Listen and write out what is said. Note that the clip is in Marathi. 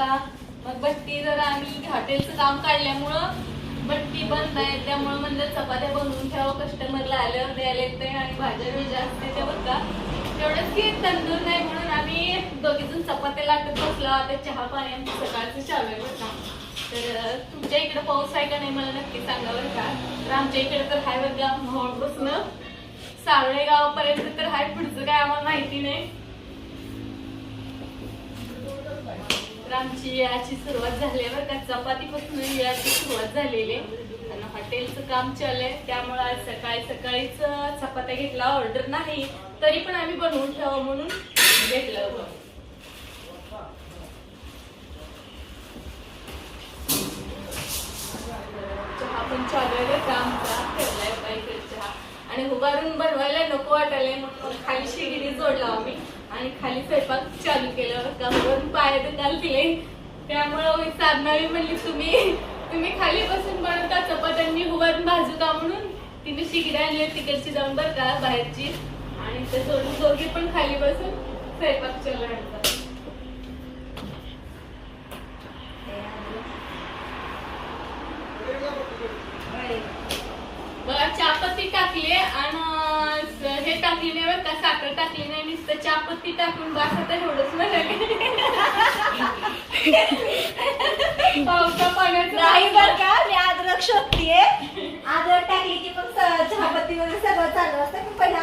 का. मग बट्टी जरा आम्ही हॉटेलचं काम काढल्यामुळं बट्टी बंद आहे, त्यामुळे म्हणलं चपात्या बनवून ठेवा, कस्टमरला आल्यावर द्यायला येते आणि भाज्या वेळी जास्त येते बरं का. तेवढंच की तंदूर नाही म्हणून आम्ही दोघीजण चपात्या लाटत बसलो. आता चहा पाणी आमचं सकाळचं चालू आहे बरं का. तर तुमच्या इकडे पाऊस आहे का नाही मला नक्की सांगा बरं का. तर आमच्या इकडे तर हाय बरं का, मोहळपासनं सावळे गावापर्यंत तर हाय, पुढचं काय आम्हाला माहिती नाही. तर आमची याची सुरुवात झाली आहे बरं का, चपातीपासून याची सुरुवात झालेली आहे. आणि हॉटेलचं काम चालू आहे, त्यामुळे आज सकाळी सकाळीच चपात्या घेतला. ऑर्डर नाही तरी पण आम्ही बनवून ठेवा म्हणून घेतलं होतं. चहा पण चालू आहे बरं का आमचा, ठेवलाय बाईकडे चहा. आणि उभारून बनवायला नको वाटायला म्हणून खाली शिगडी जोडला आम्ही आणि खाली स्वयंपाक चालू केलं का. वरून पाय काल दिले, त्यामुळं साधनावी म्हणली तुम्ही खाली बसून बनवता चपात्यांनी उभारून भाजू का म्हणून तिने शिगडी आणली तिकडची जाऊन बरं का बाहेरची. आणि ते सोडून दोघी पण खाली बसून स्वयंपाक चालू आहे. बघा चहापत्ती टाकली आणि हे टाकली नाही बरं का, साखर टाकली नाही, नुसतं चहापत्ती टाकून बस आता एवढंच म्हणाले. पावसा पाण्याचं नाही बरं का, मी अद्रक शोधतीये. अद्रक टाकली की मग चहापत्ती वगैरे सगळं चालू असतं. पण पहिला